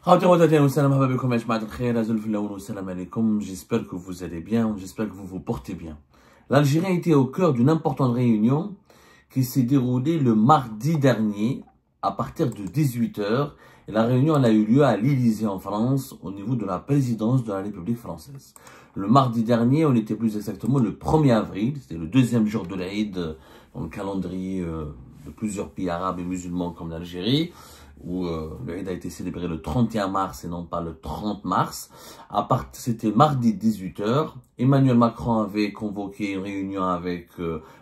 J'espère que vous allez bien, j'espère que vous vous portez bien. L'Algérie a été au cœur d'une importante réunion qui s'est déroulée le mardi dernier à partir de 18 h. Et la réunion elle a eu lieu à l'Élysée en France, au niveau de la présidence de la République française. Le mardi dernier, on était plus exactement le 1er avril, c'était le deuxième jour de l'Aïd dans le calendrier de plusieurs pays arabes et musulmans comme l'Algérie, où l'Aïd a été célébré le 31 mars et non pas le 30 mars. C'était mardi 18 h. Emmanuel Macron avait convoqué une réunion avec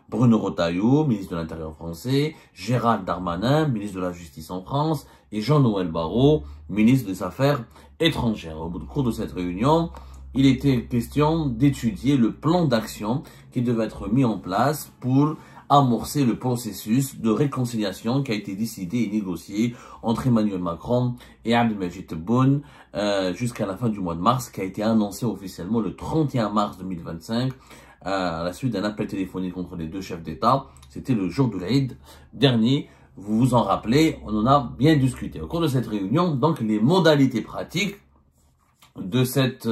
Bruno Retailleau, ministre de l'Intérieur français, Gérald Darmanin, ministre de la Justice en France, et Jean-Noël Barrot, ministre des Affaires étrangères. Au cours de cette réunion, il était question d'étudier le plan d'action qui devait être mis en place pour amorcer le processus de réconciliation qui a été décidé et négocié entre Emmanuel Macron et Abdelmadjid Tebboune jusqu'à la fin du mois de mars, qui a été annoncé officiellement le 31 mars 2025 à la suite d'un appel téléphonique entre les deux chefs d'État. C'était le jour de l'Aïd dernier. Vous vous en rappelez, on en a bien discuté. Au cours de cette réunion, donc les modalités pratiques de cette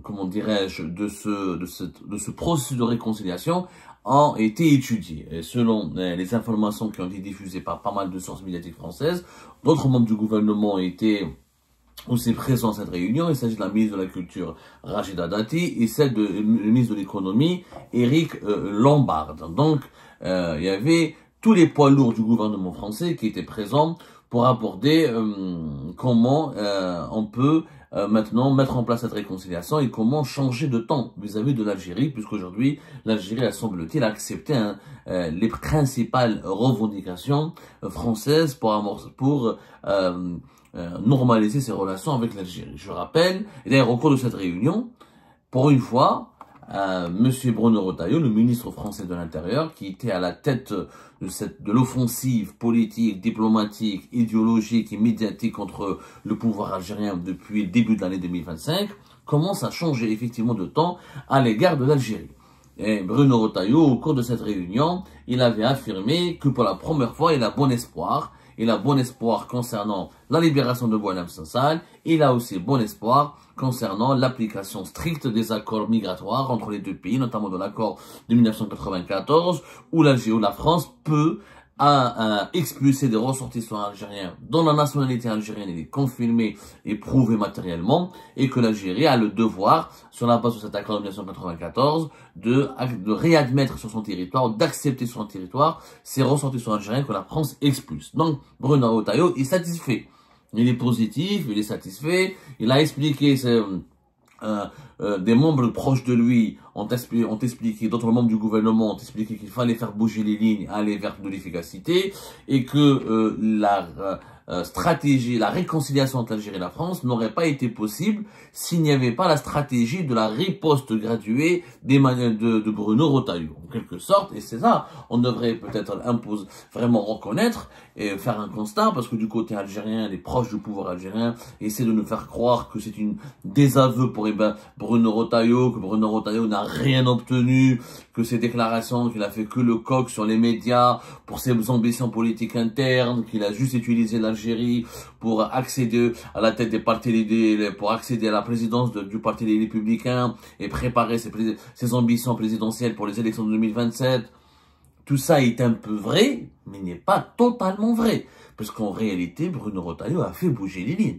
comment dirais-je, de ce processus de réconciliation ont été étudiés. Et selon les informations qui ont été diffusées par pas mal de sources médiatiques françaises, d'autres membres du gouvernement étaient aussi présents à cette réunion. Il s'agit de la ministre de la Culture, Rachida Dati, et celle du ministre de l'Économie, Éric Lombard. Donc, il y avait tous les poids lourds du gouvernement français qui étaient présents pour aborder comment on peut maintenant mettre en place cette réconciliation et comment changer de temps vis-à-vis de l'Algérie, puisqu'aujourd'hui, l'Algérie, semble-t-il, a accepté les principales revendications françaises pour normaliser ses relations avec l'Algérie. Je rappelle, et d'ailleurs, au cours de cette réunion, pour une fois, Monsieur Bruno Retailleau, le ministre français de l'Intérieur, qui était à la tête de l'offensive politique, diplomatique, idéologique et médiatique contre le pouvoir algérien depuis le début de l'année 2025, commence à changer effectivement de temps à l'égard de l'Algérie. Et Bruno Retailleau, au cours de cette réunion, il avait affirmé que pour la première fois, il a bon espoir. Il a bon espoir concernant la libération de Boualem Sansal. Il a aussi bon espoir concernant l'application stricte des accords migratoires entre les deux pays, notamment de l'accord de 1994, où la France peut expulser des ressortissants algériens dont la nationalité algérienne est confirmée et prouvée matériellement, et que l'Algérie a le devoir, sur la base de cet accord de 1994, de réadmettre sur son territoire, d'accepter sur son territoire ces ressortissants algériens que la France expulse. Donc, Bruno Retailleau est satisfait. Il est positif, il est satisfait, il a expliqué des membres proches de lui ont expliqué, d'autres membres du gouvernement ont expliqué qu'il fallait faire bouger les lignes, aller vers de l'efficacité, et que la stratégie, la réconciliation entre l'Algérie et la France n'aurait pas été possible s'il n'y avait pas la stratégie de la riposte graduée de Bruno Retailleau, en quelque sorte. Et c'est ça, on devrait peut-être vraiment reconnaître et faire un constat, parce que du côté algérien, les proches du pouvoir algérien essaient de nous faire croire que c'est une désaveu pour Bruno Retailleau, que Bruno Retailleau n'a rien obtenu, que ces déclarations, qu'il a fait que le coq sur les médias pour ses ambitions politiques internes, qu'il a juste utilisé l'Algérie pour accéder à la tête des partis, pour accéder à la présidence du Parti des Républicains et préparer ses ambitions présidentielles pour les élections de 2027. Tout ça est un peu vrai, mais n'est pas totalement vrai, parce qu'en réalité, Bruno Retailleau a fait bouger les lignes.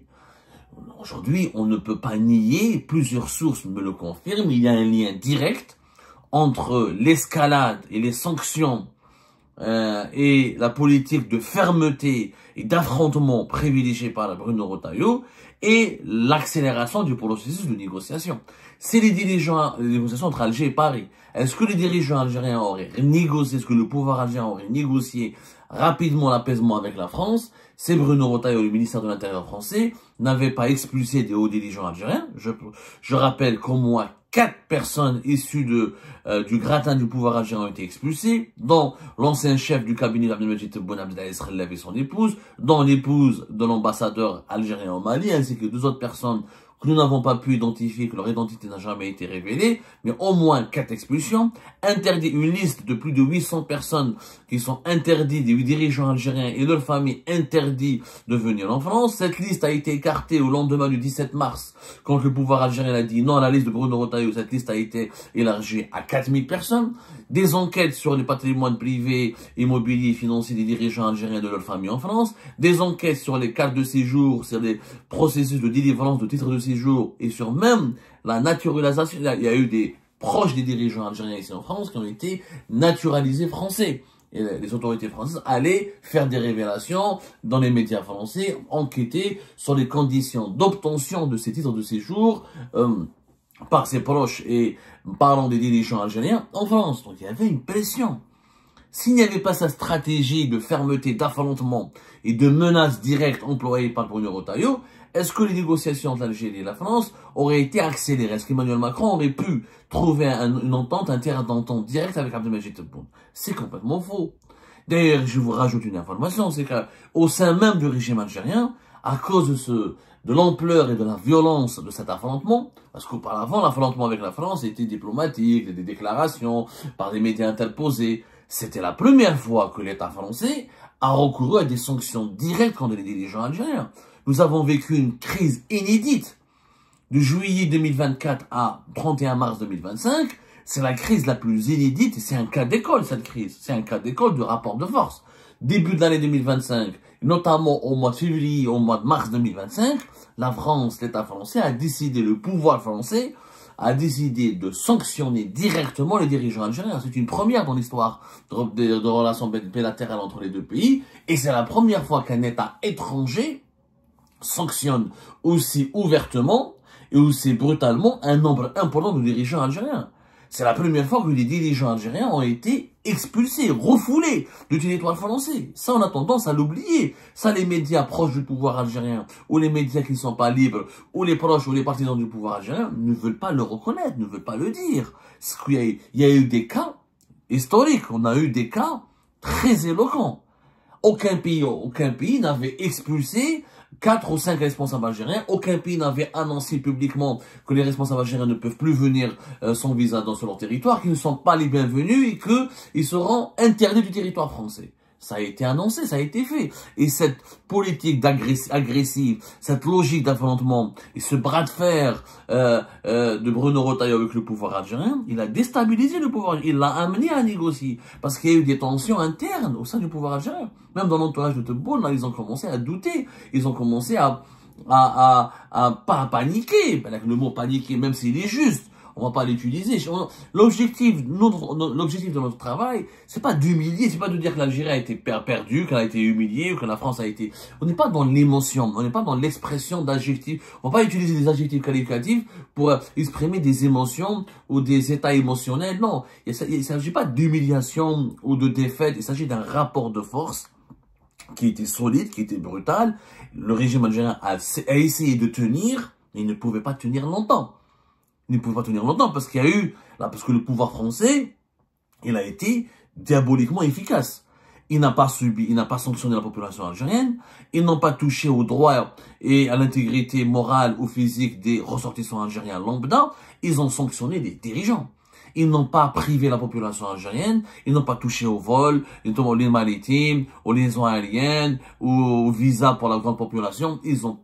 Aujourd'hui, on ne peut pas nier, plusieurs sources me le confirment, il y a un lien direct entre l'escalade et les sanctions et la politique de fermeté et d'affrontement privilégiée par Bruno Retailleau et l'accélération du processus de négociation. C'est les négociations entre Alger et Paris. Est-ce que les dirigeants algériens auraient négocié, est-ce que le pouvoir algérien aurait négocié rapidement l'apaisement avec la France? C'est Bruno Retailleau, le ministère de l'Intérieur français, n'avait pas expulsé des hauts dirigeants algériens. Je rappelle qu'au moins 4 personnes issues du gratin du pouvoir algérien ont été expulsées, dont l'ancien chef du cabinet d'Abdelmadjid Tebboune Abdelaziz et son épouse, dont l'épouse de l'ambassadeur algérien au Mali, ainsi que 2 autres personnes que nous n'avons pas pu identifier, que leur identité n'a jamais été révélée, mais au moins 4 expulsions, interdit une liste de plus de 800 personnes qui sont interdites, des dirigeants algériens et leurs familles interdits de venir en France. Cette liste a été écartée au lendemain du 17 mars, quand le pouvoir algérien a dit non à la liste de Bruno Retailleau. Cette liste a été élargie à 4000 personnes. Des enquêtes sur les patrimoines privés, immobiliers et financiers des dirigeants algériens et de leurs familles en France. Des enquêtes sur les cartes de séjour, sur les processus de délivrance de titres de séjour et sur même la naturalisation. Il y a eu des proches des dirigeants algériens ici en France qui ont été naturalisés français. Et les autorités françaises allaient faire des révélations dans les médias français, enquêter sur les conditions d'obtention de ces titres de séjour par ses proches et parlant des dirigeants algériens en France. Donc il y avait une pression. S'il n'y avait pas cette stratégie de fermeté, d'affrontement et de menaces directes employées par Bruno Retailleau, est-ce que les négociations entre l'Algérie et la France auraient été accélérées? Est-ce qu'Emmanuel Macron aurait pu trouver une entente, un terrain d'entente direct avec Abdelmadjid Tebboune? C'est complètement faux. D'ailleurs, je vous rajoute une information, c'est qu'au sein même du régime algérien, à cause de l'ampleur et de la violence de cet affrontement, parce qu'auparavant, l'affrontement avec la France était diplomatique, des déclarations, par des médias interposés. C'était la première fois que l'État français a recouru à des sanctions directes contre les dirigeants algériens. Nous avons vécu une crise inédite de juillet 2024 à 31 mars 2025. C'est la crise la plus inédite et c'est un cas d'école, cette crise. C'est un cas d'école de rapport de force. Début de l'année 2025, notamment au mois de février, au mois de mars 2025, la France, l'État français a décidé, le pouvoir français a décidé de sanctionner directement les dirigeants algériens. C'est une première dans l'histoire de relations bilatérales entre les deux pays. Et c'est la première fois qu'un État étranger sanctionne aussi ouvertement et aussi brutalement un nombre important de dirigeants algériens. C'est la première fois que les dirigeants algériens ont été expulsés, refoulés du territoire français. Ça, on a tendance à l'oublier. Ça, les médias proches du pouvoir algérien, ou les médias qui ne sont pas libres, ou les proches ou les partisans du pouvoir algérien, ne veulent pas le reconnaître, ne veulent pas le dire. Il y a eu des cas historiques, on a eu des cas très éloquents. Aucun pays n'avait expulsé 4 ou 5 responsables algériens. Aucun pays n'avait annoncé publiquement que les responsables algériens ne peuvent plus venir sans visa sur leur territoire, qu'ils ne sont pas les bienvenus et qu'ils seront interdits du territoire français. Ça a été annoncé, ça a été fait. Et cette politique agressive, cette logique d'affrontement et ce bras de fer de Bruno Retailleau avec le pouvoir algérien, il a déstabilisé le pouvoir, il l'a amené à négocier. Parce qu'il y a eu des tensions internes au sein du pouvoir algérien. Même dans l'entourage de Tebboune, là, ils ont commencé à douter. Ils ont commencé à pas paniquer. Le mot paniquer, même s'il est juste, on va pas l'utiliser. L'objectif de notre travail, c'est pas d'humilier, c'est pas de dire que l'Algérie a été perdue, qu'elle a été humiliée, ou que la France a été... On n'est pas dans l'émotion, on n'est pas dans l'expression d'adjectifs. On va pas utiliser des adjectifs qualificatifs pour exprimer des émotions ou des états émotionnels. Non, il ne s'agit pas d'humiliation ou de défaite, il s'agit d'un rapport de force qui était solide, qui était brutal. Le régime algérien a essayé de tenir, mais il ne pouvait pas tenir longtemps. Il ne pouvait pas tenir longtemps parce qu'il y a eu, là, parce que le pouvoir français, il a été diaboliquement efficace. Il n'a pas sanctionné la population algérienne. Ils n'ont pas touché aux droits et à l'intégrité morale ou physique des ressortissants algériens lambda. Ils ont sanctionné les dirigeants. Ils n'ont pas privé la population algérienne. Ils n'ont pas touché au vol, aux lignes maritimes, aux liaisons aériennes, aux visas pour la grande population. Ils ont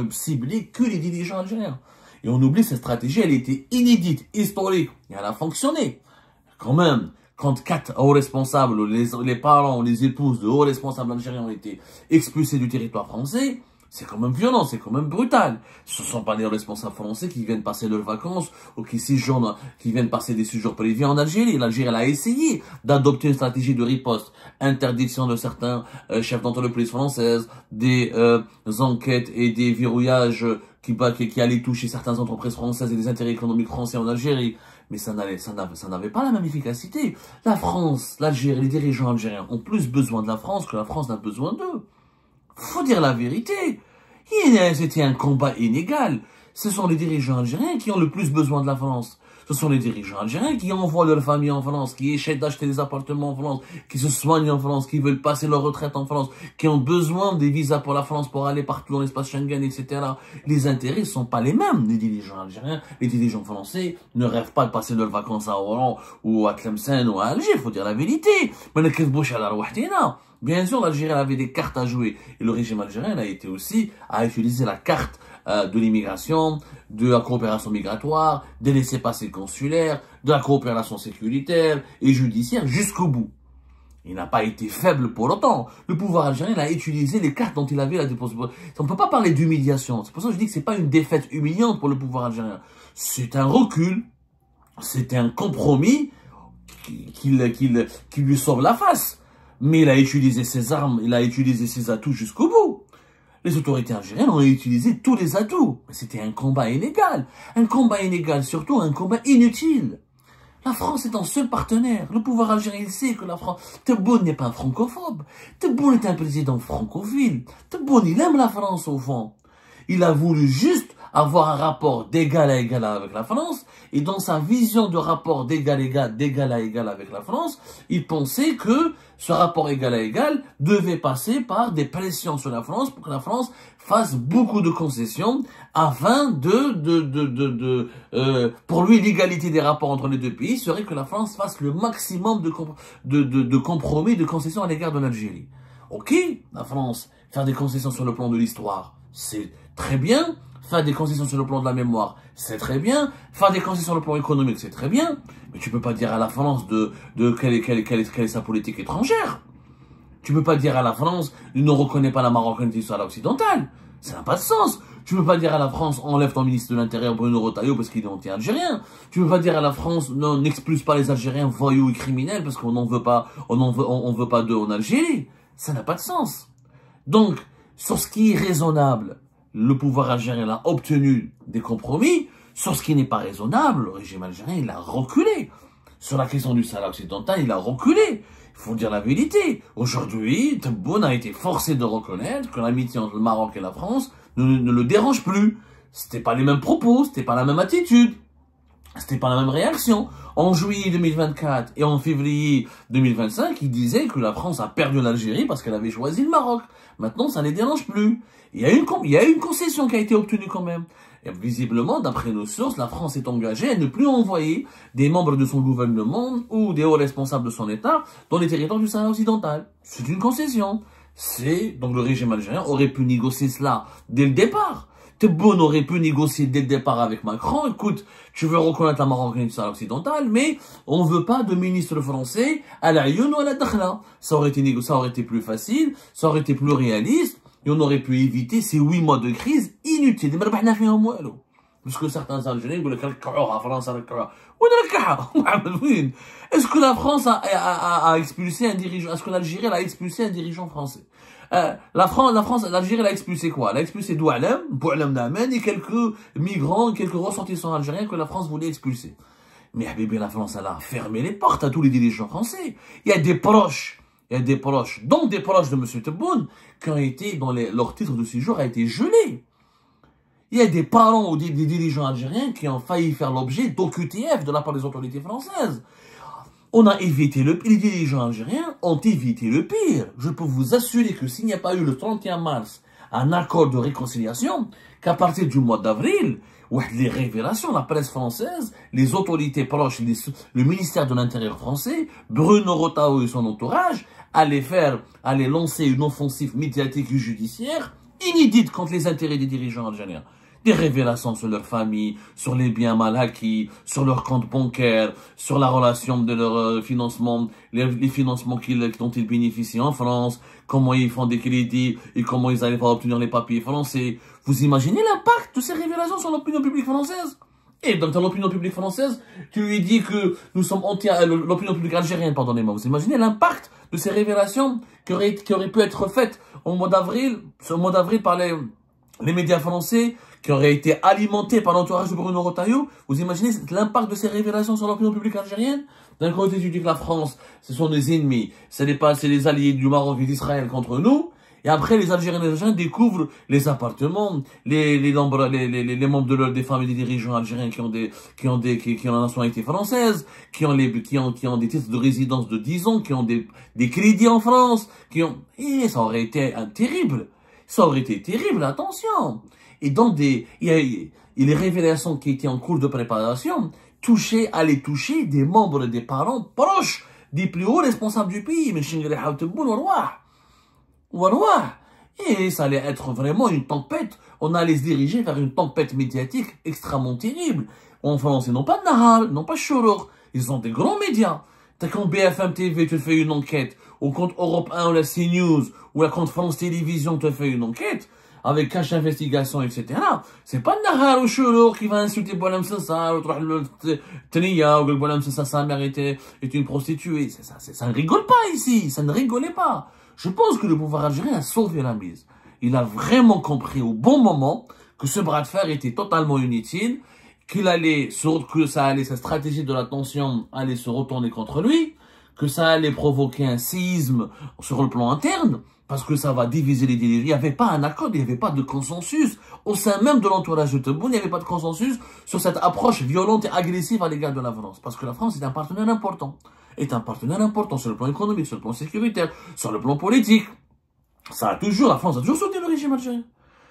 ciblé que les dirigeants algériens. Et on oublie cette stratégie, elle était inédite, historique, et elle a fonctionné. Quand même, quand 4 hauts responsables, les parents, les épouses de hauts responsables algériens ont été expulsés du territoire français, c'est quand même violent, c'est quand même brutal. Ce ne sont pas les responsables français qui viennent passer leurs vacances ou qui viennent passer des séjours privés en Algérie. L'Algérie, elle a essayé d'adopter une stratégie de riposte, interdiction de certains chefs d'entreprise françaises, des enquêtes et des verrouillages qui allaient toucher certaines entreprises françaises et des intérêts économiques français en Algérie. Mais ça n'avait pas la même efficacité. La France, l'Algérie, les dirigeants algériens ont plus besoin de la France que la France n'a besoin d'eux. Faut dire la vérité. C'était un combat inégal. Ce sont les dirigeants algériens qui ont le plus besoin de la France. Ce sont les dirigeants algériens qui envoient leur famille en France, qui essaient d'acheter des appartements en France, qui se soignent en France, qui veulent passer leur retraite en France, qui ont besoin des visas pour la France pour aller partout dans l'espace Schengen, etc. Les intérêts ne sont pas les mêmes des dirigeants algériens. Les dirigeants français ne rêvent pas de passer leurs vacances à Oran ou à Tlemcen ou à Alger, il faut dire la vérité. Bien sûr, l'Algérie avait des cartes à jouer. Et le régime algérien a utilisé la carte de l'immigration, de la coopération migratoire, des laissez-passer consulaires, de la coopération sécuritaire et judiciaire jusqu'au bout. Il n'a pas été faible pour autant. Le pouvoir algérien a utilisé les cartes dont il avait la dépense. On ne peut pas parler d'humiliation. C'est pour ça que je dis que c'est pas une défaite humiliante pour le pouvoir algérien. C'est un recul. C'est un compromis qui lui sauve la face. Mais il a utilisé ses armes, il a utilisé ses atouts jusqu'au bout. Les autorités algériennes ont utilisé tous les atouts. Mais c'était un combat inégal. Un combat inégal, surtout un combat inutile. La France est un seul partenaire. Le pouvoir algérien, il sait que la France... Tebboune n'est pas un francophobe. Tebboune est un président francophile. Tebboune, il aime la France au fond. Il a voulu juste avoir un rapport d'égal à égal avec la France. Et dans sa vision de rapport d'égal à égal avec la France, il pensait que ce rapport égal à égal devait passer par des pressions sur la France pour que la France fasse beaucoup de concessions afin pour lui, l'égalité des rapports entre les deux pays serait que la France fasse le maximum de compromis, de concessions à l'égard de l'Algérie. Ok, la France, faire des concessions sur le plan de l'histoire, c'est très bien. Faire des concessions sur le plan de la mémoire, c'est très bien. Faire des concessions sur le plan économique, c'est très bien. Mais tu peux pas dire à la France quelle est sa politique étrangère. Tu peux pas dire à la France, ne reconnaît pas la marocanité sur l'occidentale. Ça n'a pas de sens. Tu peux pas dire à la France, enlève ton ministre de l'Intérieur Bruno Retailleau parce qu'il est anti-algérien. Tu peux pas dire à la France, non, n'expulse pas les Algériens voyous et criminels parce qu'on n'en veut pas, on veut pas d'eux en Algérie. Ça n'a pas de sens. Donc, sur ce qui est raisonnable, le pouvoir algérien a obtenu des compromis. Sur ce qui n'est pas raisonnable, le régime algérien, il a reculé. Sur la question du Sahara occidental, il a reculé. Il faut dire la vérité. Aujourd'hui, Tebboune a été forcé de reconnaître que l'amitié entre le Maroc et la France ne le dérange plus. C'était pas les mêmes propos, c'était pas la même attitude. C'était pas la même réaction. En juillet 2024 et en février 2025, il disait que la France a perdu l'Algérie parce qu'elle avait choisi le Maroc. Maintenant, ça ne les dérange plus. Il y a une concession qui a été obtenue quand même. Et visiblement, d'après nos sources, la France est engagée à ne plus envoyer des membres de son gouvernement ou des hauts responsables de son État dans les territoires du Sahara occidental. C'est une concession. Donc le régime algérien aurait pu négocier cela dès le départ. Tebboune aurait pu négocier dès le départ avec Macron. Écoute, tu veux reconnaître la marocanité du Sahara occidental, mais on veut pas de ministre français à la Ayoun ou à la Dakhla. Ça aurait été plus facile, ça aurait été plus réaliste, et on aurait pu éviter ces 8 mois de crise inutiles. Parce que certains Algériens disent la France est-ce que la France a expulsé un dirigeant? Est-ce que l'Algérie a expulsé un dirigeant français? L'Algérie a expulsé quoi? Elle a expulsé Boualem Namen et quelques migrants, quelques ressortissants algériens que la France voulait expulser. Mais Habibi, la France, elle a fermé les portes à tous les dirigeants français. Il y a des proches, donc des proches de M. Tebboune, qui ont été, leur titre de séjour a été gelé. Il y a des parents ou des dirigeants algériens qui ont failli faire l'objet d'OQTF de la part des autorités françaises. On a évité les dirigeants algériens ont évité le pire. Je peux vous assurer que s'il n'y a pas eu le 31 mars un accord de réconciliation, qu'à partir du mois d'avril, les révélations, la presse française, les autorités proches, le ministère de l'Intérieur français, Bruno Retailleau et son entourage, allaient lancer une offensive médiatique et judiciaire inédite contre les intérêts des dirigeants algériens. Des révélations sur leur famille, sur les biens mal acquis, sur leur compte bancaire, sur la relation de leur financement, les financements dont ils bénéficient en France, comment ils font des crédits et comment ils arrivent à obtenir les papiers français. Vous imaginez l'impact de ces révélations sur l'opinion publique française? Et dans l'opinion publique française, tu lui dis que nous sommes l'opinion publique algérienne, pardonnez-moi. Vous imaginez l'impact de ces révélations qui auraient pu être faites au mois d'avril par les médias français, qui auraient été alimentés par l'entourage de Bruno Retailleau. Vous imaginez l'impact de ces révélations sur l'opinion publique algérienne? D'un côté, tu dis que la France, ce sont des ennemis, c'est les alliés du Maroc et d'Israël contre nous. Et après, les Algériens découvrent les appartements, les membres des familles des dirigeants algériens qui ont la nationalité française, qui ont des titres de résidence de 10 ans, qui ont des crédits en France, et ça aurait été terrible. Ça aurait été terrible, attention. Et il y a les révélations qui étaient en cours de préparation allaient toucher des membres des parents proches des plus hauts responsables du pays, et ça allait être vraiment une tempête. On allait se diriger vers une tempête médiatique extrêmement terrible. En France, ils n'ont pas de Nahar, ils n'ont pas de Chourour. Ils ont des grands médias. T'as quand BFM TV te fait une enquête, ou quand Europe 1 ou la CNews, ou la quand France Télévisions te fait une enquête, avec cache investigation, etc. C'est pas Nahar ou Chourour qui va insulter Boualem Sansal, ou Tenia, ou Boualem Sansal, sa mère est une prostituée. Ça ne rigole pas ici, ça ne rigolait pas. Je pense que le pouvoir algérien a sauvé la mise. Il a vraiment compris au bon moment que ce bras de fer était totalement inutile, sa stratégie de la tension allait se retourner contre lui, que ça allait provoquer un séisme sur le plan interne, parce que ça va diviser les dirigeants. Il n'y avait pas un accord, il n'y avait pas de consensus. Au sein même de l'entourage de Tebboune, il n'y avait pas de consensus sur cette approche violente et agressive à l'égard de la France. Parce que la France est un partenaire important. Sur le plan économique, sur le plan sécuritaire, sur le plan politique. La France a toujours soutenu le régime algérien.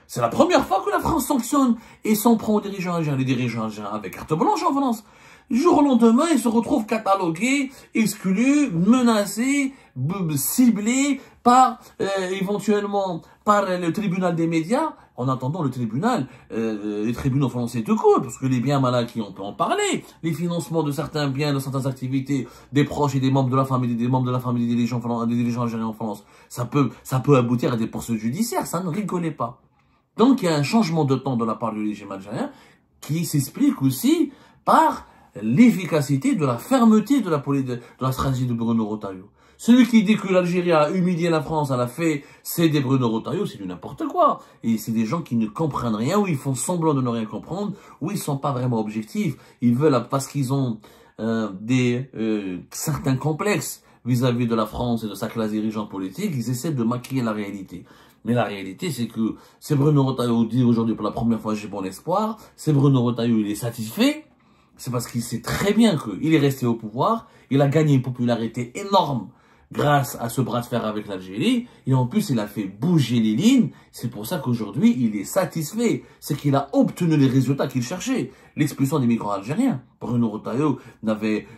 C'est la première fois que la France sanctionne et s'en prend aux dirigeants algériens. Les dirigeants algériens avec carte blanche en France. Du jour au lendemain, ils se retrouvent catalogués, exclus, menacés, ciblés éventuellement par le tribunal des médias. En attendant le tribunal, les tribunaux français de court, parce que les biens mal acquis, on peut en parler. Les financements de certains biens, de certaines activités, des proches et des membres de la famille, des dirigeants algériens en France, ça peut aboutir à des poursuites judiciaires. Ça ne rigolait pas. Donc, il y a un changement de temps de la part du régime algérien qui s'explique aussi par l'efficacité de la fermeté de la stratégie de Bruno Retailleau. Celui qui dit que l'Algérie a humilié la France, elle a fait céder Bruno Retailleau, c'est du n'importe quoi. Et c'est des gens qui ne comprennent rien, ou ils font semblant de ne rien comprendre, ou ils sont pas vraiment objectifs. Ils veulent, parce qu'ils ont certains complexes vis-à-vis de la France et de sa classe dirigeante politique, ils essaient de maquiller la réalité. Mais la réalité, c'est que c'est Bruno Retailleau dit aujourd'hui pour la première fois, j'ai bon espoir. C'est Bruno Retailleau, il est satisfait. C'est parce qu'il sait très bien qu'il est resté au pouvoir. Il a gagné une popularité énorme grâce à ce bras de fer avec l'Algérie. Et en plus, il a fait bouger les lignes. C'est pour ça qu'aujourd'hui, il est satisfait. C'est qu'il a obtenu les résultats qu'il cherchait. L'expulsion des migrants algériens. Bruno Retailleau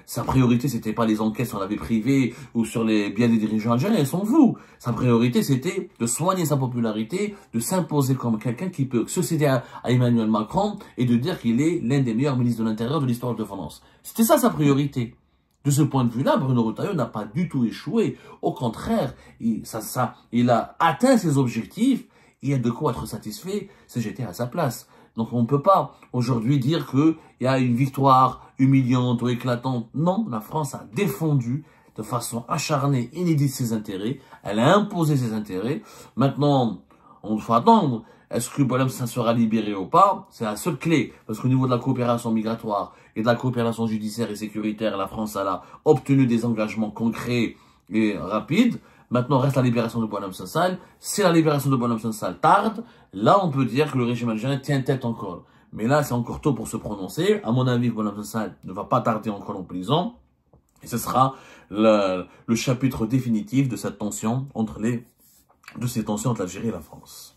sa priorité, c'était pas les enquêtes sur la vie privée ou sur les biens des dirigeants algériens. Ils sont fous. Sa priorité, c'était de soigner sa popularité, de s'imposer comme quelqu'un qui peut succéder à Emmanuel Macron et de dire qu'il est l'un des meilleurs ministres de l'Intérieur de l'histoire de France. C'était ça sa priorité. De ce point de vue-là, Bruno Retailleau n'a pas du tout échoué. Au contraire, il a atteint ses objectifs. Il y a de quoi être satisfait si j'étais à sa place. Donc on ne peut pas aujourd'hui dire qu'il y a une victoire humiliante ou éclatante. Non, la France a défendu de façon acharnée, inédite ses intérêts. Elle a imposé ses intérêts. Maintenant, on faut attendre. Est-ce que Boualem Sansal sera libéré ou pas? C'est la seule clé. Parce qu'au niveau de la coopération migratoire et de la coopération judiciaire et sécuritaire, la France elle a obtenu des engagements concrets et rapides. Maintenant, reste la libération de Boualem Sansal. Si la libération de Boualem Sansal tarde, là, on peut dire que le régime algérien tient tête encore. Mais là, c'est encore tôt pour se prononcer. À mon avis, Boualem Sansal ne va pas tarder encore en prison. Et ce sera le chapitre définitif de cette tension entre l'Algérie et la France.